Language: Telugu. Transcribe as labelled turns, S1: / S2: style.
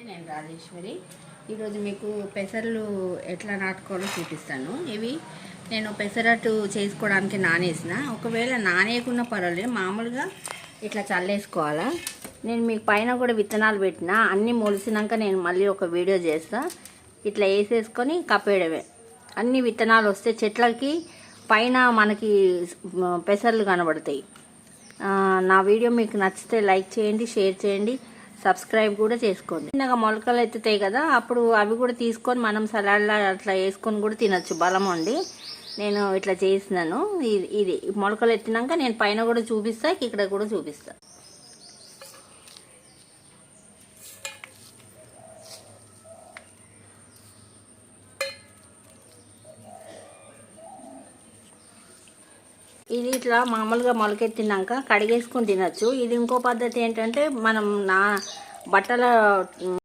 S1: నేను రాజేశ్వరి. ఈరోజు మీకు పెసర్లు ఎట్లా నాటుకోవాలో చూపిస్తాను. ఇవి నేను పెసరట్టు చేసుకోవడానికి నానేసిన. ఒకవేళ నానేయకుండా పర్వాలేదు, మామూలుగా ఇట్లా చల్లేసుకోవాలా. నేను మీకు పైన కూడా విత్తనాలు పెట్టిన, అన్నీ మొలిసినాక నేను మళ్ళీ ఒక వీడియో చేస్తా. ఇట్లా వేసేసుకొని కప్పేయడమే. అన్ని విత్తనాలు వస్తే చెట్లకి పైన మనకి పెసర్లు కనబడతాయి. నా వీడియో మీకు నచ్చితే లైక్ చేయండి, షేర్ చేయండి, సబ్స్క్రైబ్ కూడా చేసుకోండి. చిన్నగా మొలకలు ఎత్తుతాయి కదా, అప్పుడు అవి కూడా తీసుకొని మనం సలాడ్లా అట్లా వేసుకొని కూడా తినచ్చు, బలం ఉండి. నేను ఇట్లా చేసినాను. ఇది మొలకలు ఎత్తినాక నేను పైన కూడా చూపిస్తా, ఇక్కడ కూడా చూపిస్తా. ఇది ఇట్లా మామూలుగా మొలకెత్తినాక కడిగేసుకొని తినచ్చు. ఇది ఇంకో పద్ధతి ఏంటంటే, మనం బట్టల